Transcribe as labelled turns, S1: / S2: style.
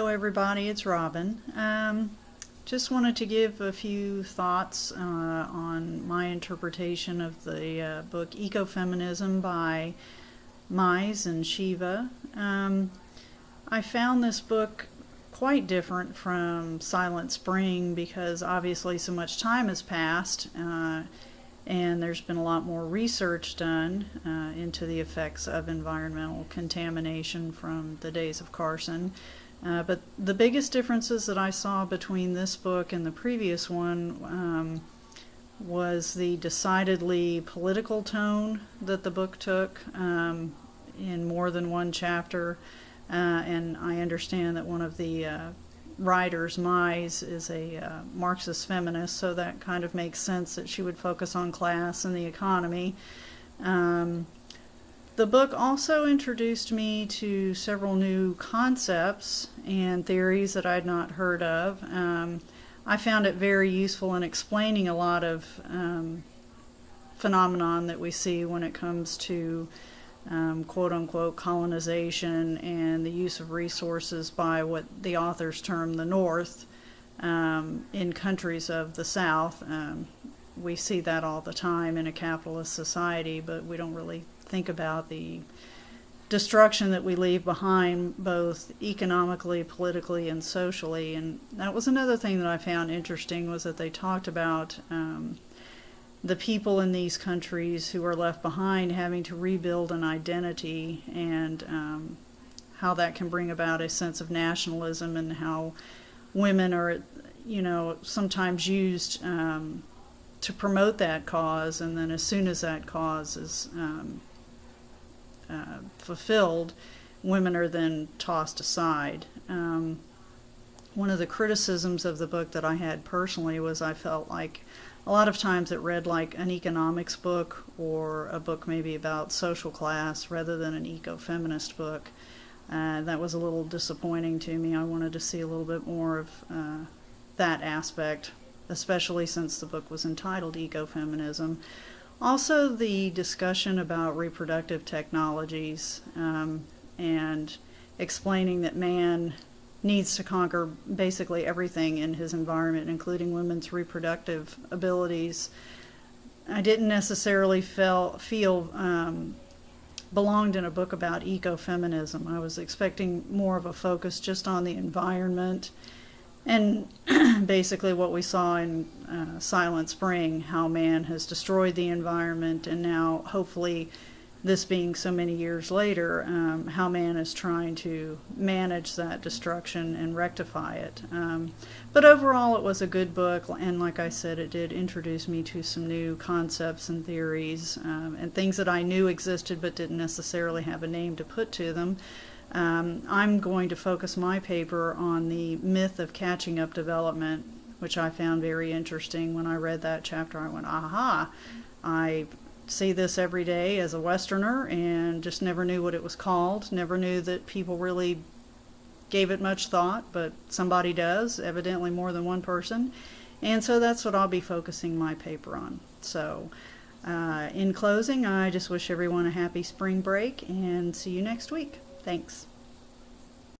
S1: everybody, it's Robin. Just wanted to give a few thoughts on my interpretation of the book Ecofeminism by Mies and Shiva. I found this book quite different from Silent Spring because obviously so much time has passed and there's been a lot more research done into the effects of environmental contamination from the days of Carson. But the biggest differences that I saw between this book and the previous one was the decidedly political tone that the book took in more than one chapter. And I understand that one of the writers, Mies, is a Marxist feminist, so that kind of makes sense that she would focus on class and the economy. The book also introduced me to several new concepts and theories that I'd not heard of. I found it very useful in explaining a lot of phenomenon that we see when it comes to quote-unquote colonization and the use of resources by what the authors term the North in countries of the South. We see that all the time in a capitalist society, but we don't really think about the destruction that we leave behind both economically, politically, and socially. And that was another thing that I found interesting, was that they talked about the people in these countries who are left behind having to rebuild an identity, and how that can bring about a sense of nationalism, and how women are, sometimes used to promote that cause, and then as soon as that cause is fulfilled, women are then tossed aside. One of the criticisms of the book that I had personally was I felt like a lot of times it read like an economics book or a book maybe about social class rather than an eco-feminist book. That was a little disappointing to me. I wanted to see a little bit more of that aspect, especially since the book was entitled Ecofeminism. Also, the discussion about reproductive technologies and explaining that man needs to conquer basically everything in his environment, including women's reproductive abilities. I didn't necessarily feel belonged in a book about ecofeminism. I was expecting more of a focus just on the environment and basically what we saw in Silent Spring, how man has destroyed the environment, and now hopefully this being so many years later, how man is trying to manage that destruction and rectify it. But overall it was a good book, and like I said, it did introduce me to some new concepts and theories and things that I knew existed but didn't necessarily have a name to put to them. I'm going to focus my paper on the myth of catching up development, which I found very interesting. When I read that chapter, I went, aha, I see this every day as a Westerner and just never knew what it was called, never knew that people really gave it much thought, but somebody does, evidently more than one person. And so that's what I'll be focusing my paper on. So in closing, I just wish everyone a happy spring break and see you next week. Thanks.